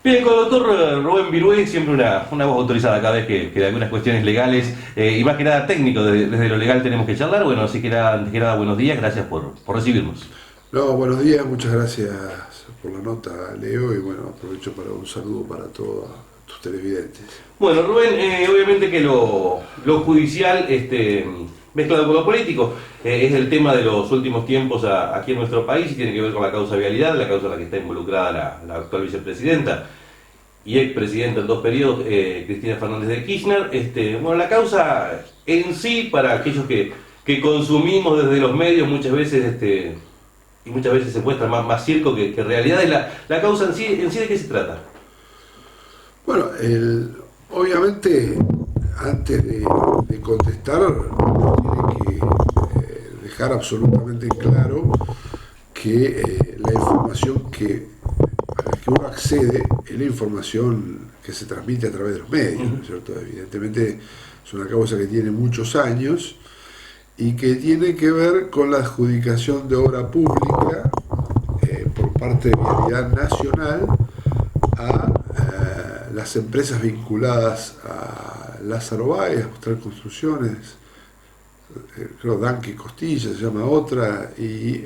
Bien, con el doctor Rubén Virué, siempre una voz autorizada cada vez que hay algunas cuestiones legales y más que nada técnico, desde lo legal tenemos que charlar. Bueno, así que antes que nada, buenos días, gracias por recibirnos. No, buenos días, muchas gracias por la nota, Leo, y bueno, aprovecho para un saludo para todos tus televidentes. Bueno, Rubén, obviamente que lo judicial, mezclado con lo político, es el tema de los últimos tiempos aquí en nuestro país y tiene que ver con la causa vialidad, la causa en la que está involucrada la actual vicepresidenta y expresidenta en dos periodos, Cristina Fernández de Kirchner. Bueno, la causa en sí, para aquellos que consumimos desde los medios muchas veces, y muchas veces se muestra más circo que realidad, es la causa en sí ¿de qué se trata? Bueno, obviamente, antes de contestar, uno tiene que dejar absolutamente claro que la información a la que uno accede es la información que se transmite a través de los medios, ¿no es cierto? Evidentemente es una causa que tiene muchos años y que tiene que ver con la adjudicación de obra pública por parte de Vialidad Nacional a las empresas vinculadas a Lázaro Báez, a Austral Construcciones, creo Danque Costilla se llama otra, y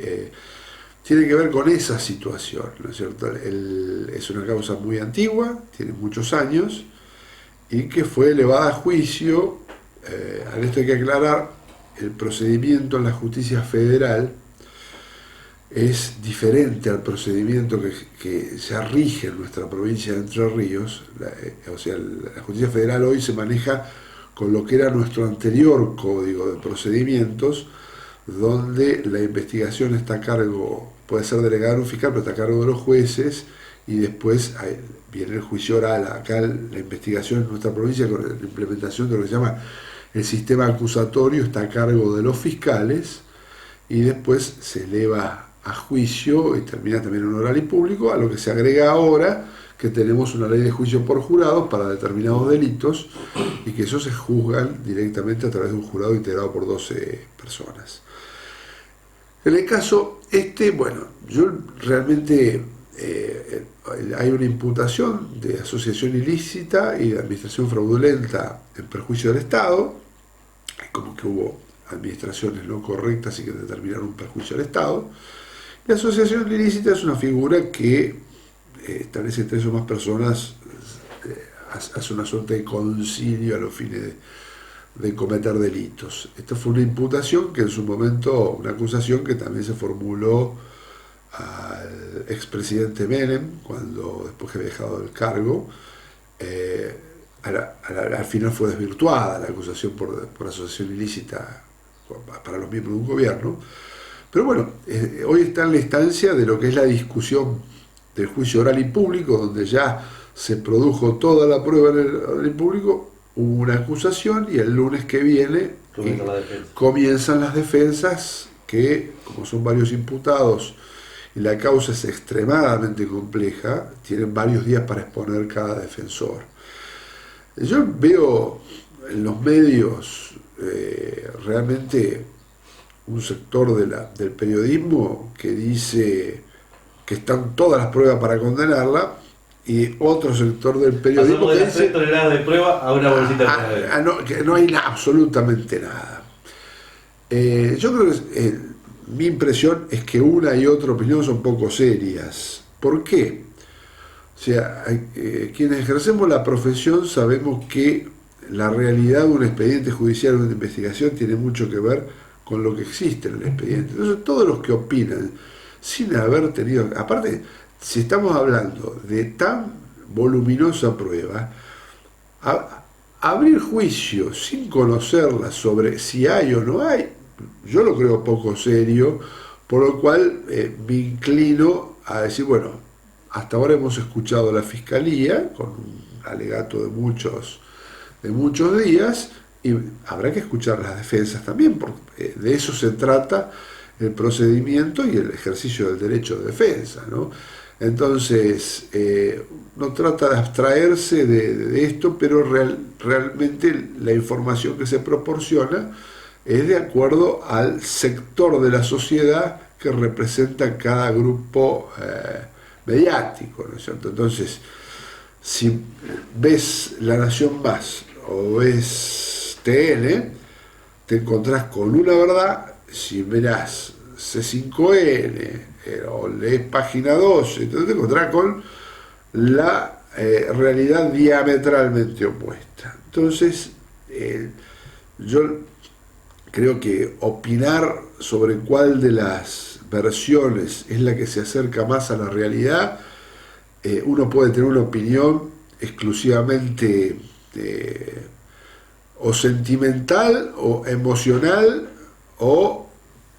tiene que ver con esa situación, ¿no es cierto? Es una causa muy antigua, tiene muchos años, y que fue elevada a juicio. A esto hay que aclarar, el procedimiento en la justicia federal es diferente al procedimiento que se rige en nuestra provincia de Entre Ríos. O sea, la justicia federal hoy se maneja con lo que era nuestro anterior código de procedimientos, donde la investigación está a cargo, puede ser delegada en un fiscal, pero está a cargo de los jueces, y después viene el juicio oral. Acá la investigación en nuestra provincia, con la implementación de lo que se llama el sistema acusatorio, está a cargo de los fiscales, y después se eleva a juicio y termina también en oral y público, a lo que se agrega ahora que tenemos una ley de juicio por jurados para determinados delitos y que esos se juzgan directamente a través de un jurado integrado por 12 personas. En el caso bueno, yo realmente hay una imputación de asociación ilícita y de administración fraudulenta en perjuicio del Estado, como que hubo administraciones no correctas y que determinaron un perjuicio al Estado. La asociación ilícita es una figura que establece tres o más personas, hace una suerte de concilio a los fines de cometer delitos. Esta fue una imputación que en su momento, una acusación que también se formuló al expresidente Menem, cuando después que había dejado el cargo. Al final fue desvirtuada la acusación por asociación ilícita para los miembros de un gobierno. Pero bueno, hoy está en la instancia de lo que es la discusión del juicio oral y público, donde ya se produjo toda la prueba en el oral y público, hubo una acusación y el lunes que viene comienzan las defensas, que como son varios imputados y la causa es extremadamente compleja, tienen varios días para exponer cada defensor. Yo veo en los medios realmente un sector del periodismo que dice que están todas las pruebas para condenarla, y otro sector del periodismo Pasamos de que las 3 dice toneladas de prueba a una bolsita de cadáver. que no hay absolutamente nada. Yo creo que mi impresión es que una y otra opinión son poco serias. ¿Por qué? O sea, quienes ejercemos la profesión sabemos que la realidad de un expediente judicial o de una investigación tiene mucho que ver con lo que existe en el expediente. Entonces, todos los que opinan sin haber tenido... Aparte, si estamos hablando de tan voluminosa prueba, abrir juicio sin conocerla sobre si hay o no hay, yo lo creo poco serio, por lo cual me inclino a decir, bueno, hasta ahora hemos escuchado a la Fiscalía, con un alegato de muchos días, y habrá que escuchar las defensas también, porque de eso se trata el procedimiento y el ejercicio del derecho de defensa, ¿no? Entonces, no trata de abstraerse de esto, pero realmente la información que se proporciona es de acuerdo al sector de la sociedad que representa cada grupo mediático, ¿no es cierto? Entonces, si ves La Nación Más o ves TN, te encontrás con una verdad. Si mirás C5N o lees Página 12, entonces te encontrás con la realidad diametralmente opuesta. Entonces, yo creo que opinar sobre cuál de las versiones es la que se acerca más a la realidad, uno puede tener una opinión exclusivamente o sentimental o emocional o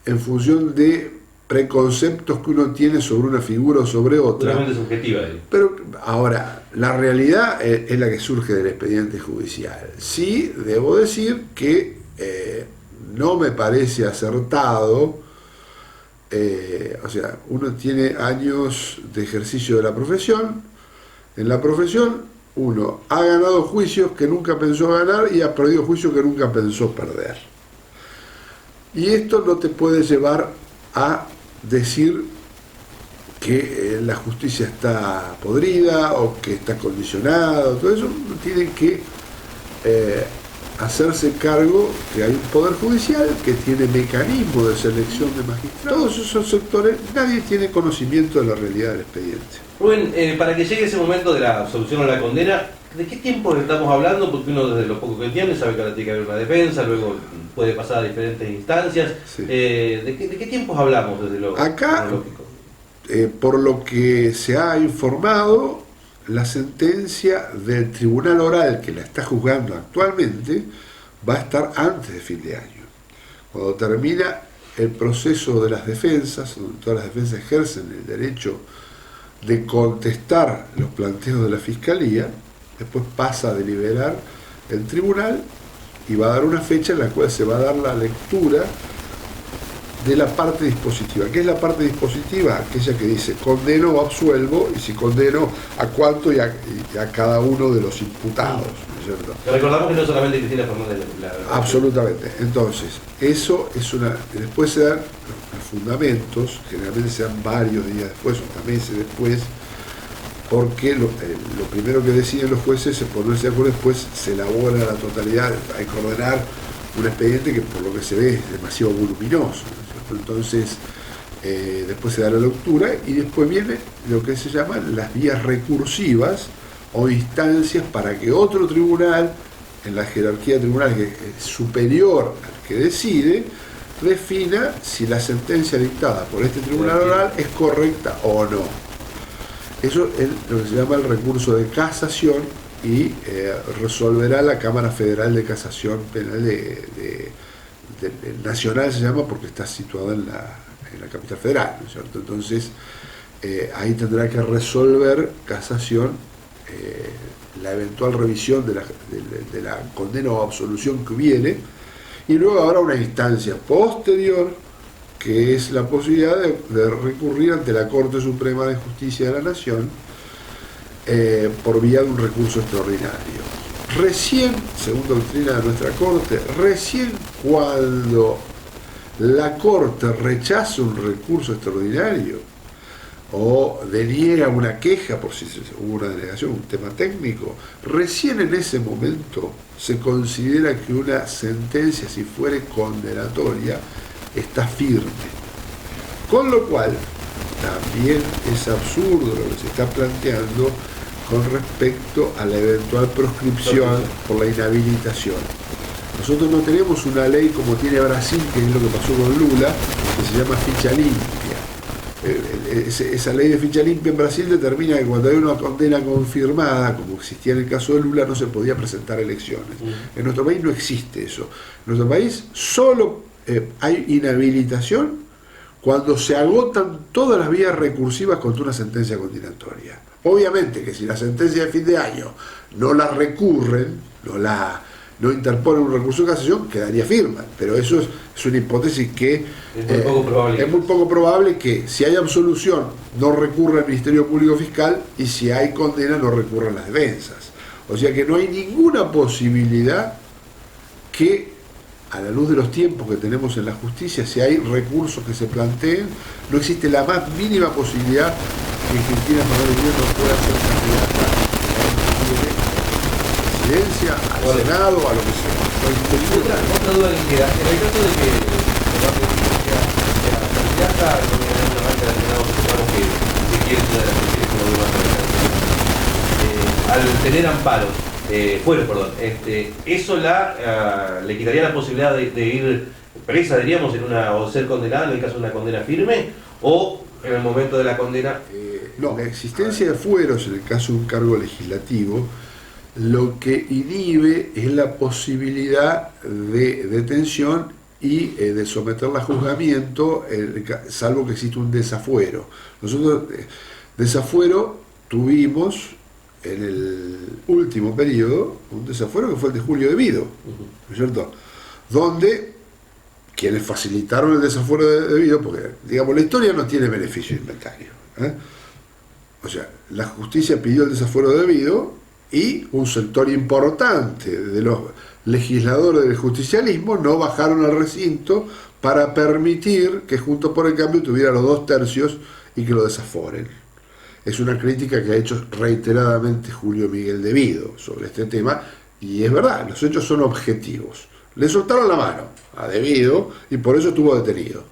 en función de preconceptos que uno tiene sobre una figura o sobre otra. Totalmente subjetiva. Pero ahora, la realidad es la que surge del expediente judicial. Sí, debo decir que no me parece acertado, o sea, uno tiene años de ejercicio de la profesión. En la profesión uno ha ganado juicios que nunca pensó ganar y ha perdido juicios que nunca pensó perder. Y esto no te puede llevar a decir que la justicia está podrida o que está condicionada. Todo eso uno tiene que hacerse cargo que hay un poder judicial que tiene mecanismos de selección de magistrados. Todos esos sectores, nadie tiene conocimiento de la realidad del expediente. Rubén, para que llegue ese momento de la absolución o la condena, ¿de qué tiempo estamos hablando? Porque uno desde lo poco que entiende sabe que ahora tiene que haber una defensa, luego puede pasar a diferentes instancias. Sí. ¿De qué tiempos hablamos desde lo acá, cronológico? Por lo que se ha informado, la sentencia del tribunal oral que la está juzgando actualmente va a estar antes de fin de año. Cuando termina el proceso de las defensas, donde todas las defensas ejercen el derecho de contestar los planteos de la Fiscalía, después pasa a deliberar el tribunal y va a dar una fecha en la cual se va a dar la lectura de la parte dispositiva. ¿Qué es la parte dispositiva? Aquella que dice condeno o absuelvo, y si condeno a cuánto y a cada uno de los imputados, ¿no es cierto? Recordamos que no solamente Cristina Fernández Absolutamente. Entonces, eso es una... Después se dan los fundamentos, generalmente se dan varios días después, o hasta meses después, porque lo primero que deciden los jueces es ponerse de acuerdo, después se elabora la totalidad, hay que ordenar un expediente que por lo que se ve es demasiado voluminoso, ¿no? Entonces después se da la lectura y después viene lo que se llaman las vías recursivas o instancias para que otro tribunal, en la jerarquía de tribunales que es superior al que decide, defina si la sentencia dictada por este tribunal oral es correcta o no. Eso es lo que se llama el recurso de casación y resolverá la Cámara Federal de Casación Penal nacional, se llama porque está situada en la capital federal, ¿no es cierto? Entonces ahí tendrá que resolver casación la eventual revisión de la condena o absolución que hubiere, y luego habrá una instancia posterior que es la posibilidad de recurrir ante la Corte Suprema de Justicia de la Nación por vía de un recurso extraordinario. Recién, según doctrina de nuestra Corte, recién cuando la Corte rechaza un recurso extraordinario o deniega una queja por si hubo una denegación, un tema técnico, recién en ese momento se considera que una sentencia, si fuere condenatoria, está firme. Con lo cual, también es absurdo lo que se está planteando con respecto a la eventual proscripción por la inhabilitación. Nosotros no tenemos una ley como tiene Brasil, que es lo que pasó con Lula, que se llama ficha limpia. Esa ley de ficha limpia en Brasil determina que cuando hay una condena confirmada, como existía en el caso de Lula, no se podía presentar elecciones. En nuestro país no existe eso. En nuestro país solo hay inhabilitación cuando se agotan todas las vías recursivas contra una sentencia condenatoria. Obviamente que si la sentencia de fin de año no la recurren, no interponen un recurso de casación, quedaría firme, pero eso es una hipótesis que es muy poco probable que si hay absolución no recurra al Ministerio Público Fiscal y si hay condena no recurran las defensas. O sea que no hay ninguna posibilidad que, a la luz de los tiempos que tenemos en la justicia, si hay recursos que se planteen, no existe la más mínima posibilidad que Cristina Fernández de Kirchner no pueda ser candidata presidencia, al Senado, a lo que sea. Otra duda que queda, en el caso de que sea candidata, no me una marca del Senado, supongamos que quiere como al tener amparos, eso le quitaría la posibilidad de ir presa, diríamos, o ser condenada en el caso de una condena firme, o en el momento de la condena. No, la existencia de fueros en el caso de un cargo legislativo lo que inhibe es la posibilidad de detención y de someterla a juzgamiento, salvo que exista un desafuero. Nosotros desafuero tuvimos en el último periodo un desafuero que fue el de Julio De Vido, ¿no es cierto? Donde quienes facilitaron el desafuero de Vido, porque digamos la historia no tiene beneficio inventario, o sea, la justicia pidió el desafuero de Vido y un sector importante de los legisladores del justicialismo no bajaron al recinto para permitir que Juntos por el Cambio tuviera los 2/3 y que lo desaforen. Es una crítica que ha hecho reiteradamente Julio Miguel De Vido sobre este tema, y es verdad, los hechos son objetivos. Le soltaron la mano a De Vido y por eso estuvo detenido,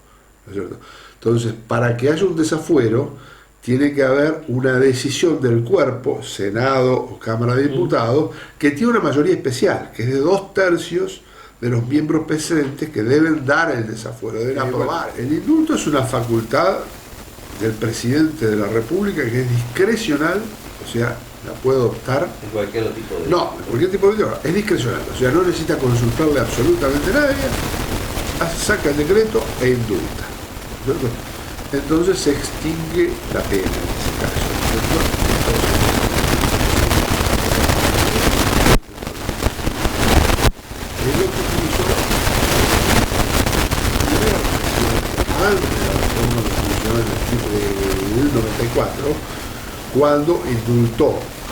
¿no es cierto? Entonces, para que haya un desafuero, tiene que haber una decisión del cuerpo, Senado o Cámara de Diputados, que tiene una mayoría especial, que es de 2/3 de los miembros presentes que deben dar el desafuero, deben aprobar. El indulto es una facultad del presidente de la República que es discrecional, o sea, la puede adoptar en cualquier tipo de... No, en cualquier tipo de delito, es discrecional, o sea, no necesita consultarle absolutamente a nadie, saca el decreto e indulta, ¿cierto? Entonces se extingue la pena en ese caso, ¿cierto? Es lo que utilizó antes de la reforma constitucional del 94, cuando indultó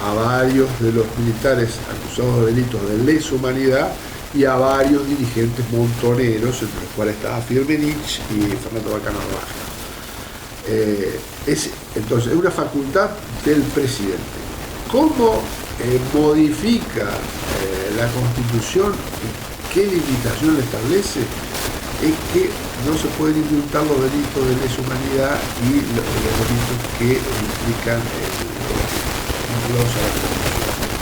a varios de los militares acusados de delitos de lesa humanidad y a varios dirigentes montoneros, entre los cuales estaba Firmenich y Fernando Bacano Raja. Entonces, es una facultad del presidente. ¿Cómo modifica la Constitución? ¿Qué limitación le establece? Es que no se pueden indultar los delitos de lesa humanidad y los delitos que implican vinculados a la Constitución.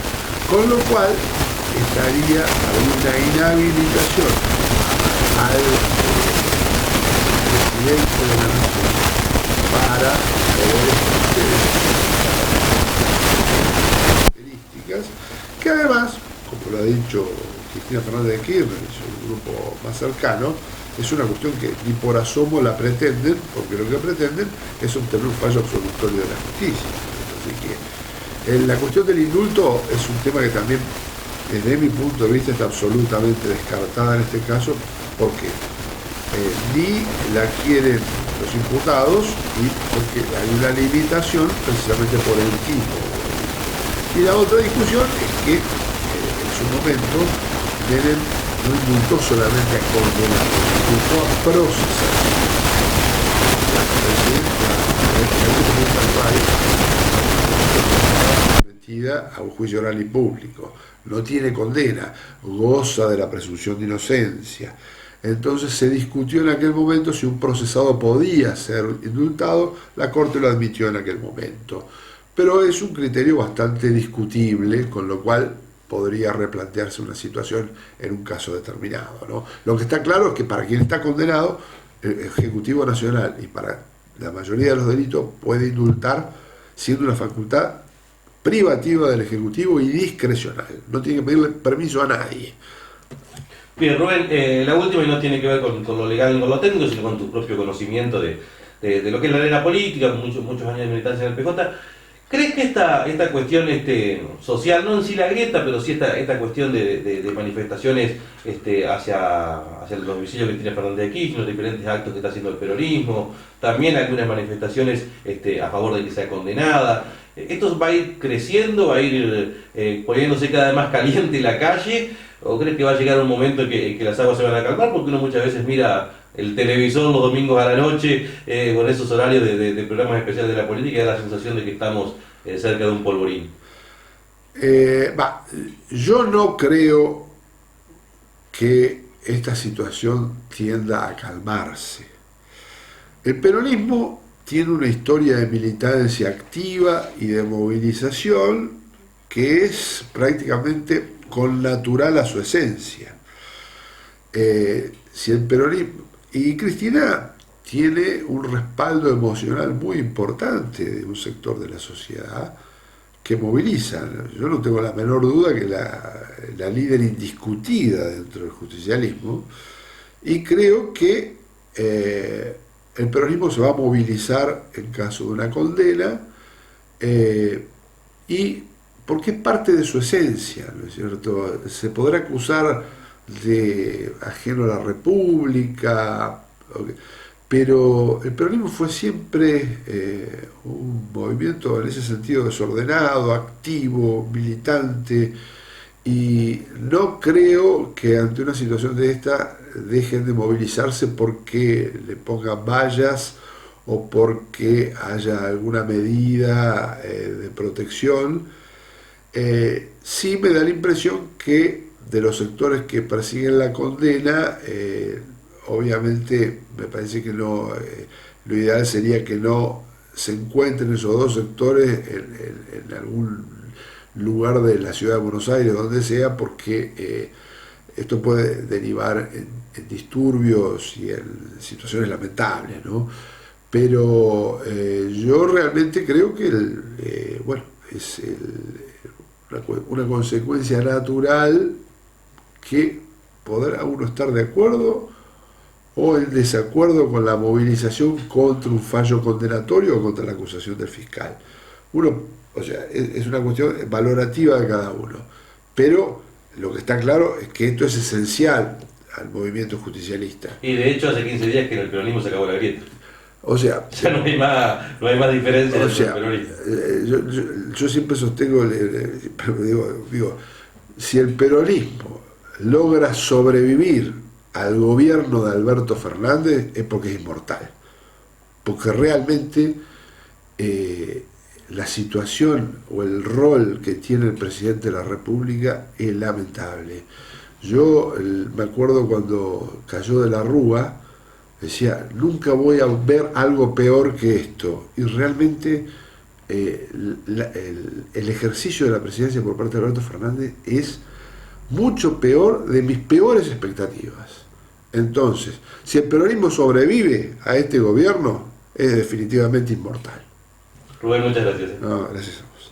Con lo cual, estaría una inhabilitación al presidente de la Nación para poder características que además, como lo ha dicho Cristina Fernández de Kirchner, su grupo más cercano, es una cuestión que ni por asomo la pretenden, porque lo que pretenden es obtener un fallo absolutorio de la justicia. Así que la cuestión del indulto es un tema que también, desde mi punto de vista, está absolutamente descartada en este caso, porque ni la quieren los imputados y porque hay una limitación precisamente por el tipo. Y la otra discusión es que en su momento Menem no indultó solamente a condenados, indultó a procesar. La presidenta metida a un juicio oral y público, no tiene condena, goza de la presunción de inocencia. Entonces se discutió en aquel momento si un procesado podía ser indultado, la Corte lo admitió en aquel momento. Pero es un criterio bastante discutible, con lo cual podría replantearse una situación en un caso determinado, ¿no? Lo que está claro es que para quien está condenado, el Ejecutivo Nacional y para la mayoría de los delitos puede indultar siendo una facultad privativa del Ejecutivo y discrecional. No tiene que pedirle permiso a nadie. Bien, Rubén, la última y no tiene que ver con lo legal ni con lo técnico, sino con tu propio conocimiento de lo que es la arena política, muchos años de militancia en el PJ. ¿Crees que esta cuestión social, no en sí la grieta, pero sí esta cuestión de manifestaciones hacia los domicilios que tiene Fernández de Kirchner, los diferentes actos que está haciendo el peronismo, también algunas manifestaciones a favor de que sea condenada, esto va a ir creciendo, va a ir poniéndose cada vez más caliente la calle, o crees que va a llegar un momento en que las aguas se van a calmar? Porque uno muchas veces mira el televisor los domingos a la noche con esos horarios de programas especiales de la política y da la sensación de que estamos cerca de un polvorín. Yo no creo que esta situación tienda a calmarse. El peronismo tiene una historia de militancia activa y de movilización que es prácticamente connatural a su esencia. Si el peronismo y Cristina tiene un respaldo emocional muy importante de un sector de la sociedad que moviliza. Yo no tengo la menor duda que la líder indiscutida dentro del justicialismo, y creo que el peronismo se va a movilizar en caso de una condena, y porque es parte de su esencia, ¿no es cierto? Se podrá acusar de ajeno a la República, pero el peronismo fue siempre un movimiento en ese sentido desordenado, activo, militante, y no creo que ante una situación de esta dejen de movilizarse porque le pongan vallas o porque haya alguna medida de protección. Sí me da la impresión que de los sectores que persiguen la condena, obviamente me parece que no, lo ideal sería que no se encuentren esos dos sectores en algún lugar de la ciudad de Buenos Aires, donde sea, porque esto puede derivar en disturbios y en situaciones lamentables, ¿no? Pero yo realmente creo que es una consecuencia natural que podrá uno estar de acuerdo o en desacuerdo con la movilización contra un fallo condenatorio o contra la acusación del fiscal. O sea, es una cuestión valorativa de cada uno. Pero lo que está claro es que esto es esencial al movimiento justicialista. Y de hecho hace 15 días que en el peronismo se acabó la grieta. O sea, ya no hay más diferencia entre el peronismo. Yo siempre sostengo, digo, si el peronismo logra sobrevivir al gobierno de Alberto Fernández es porque es inmortal, porque realmente la situación o el rol que tiene el presidente de la República es lamentable. Yo me acuerdo cuando cayó de la Rúa, decía, nunca voy a ver algo peor que esto, y realmente el ejercicio de la presidencia por parte de Alberto Fernández es mucho peor de mis peores expectativas. Entonces, si el peronismo sobrevive a este gobierno, es definitivamente inmortal. Rubén, muchas gracias. No, gracias a vos.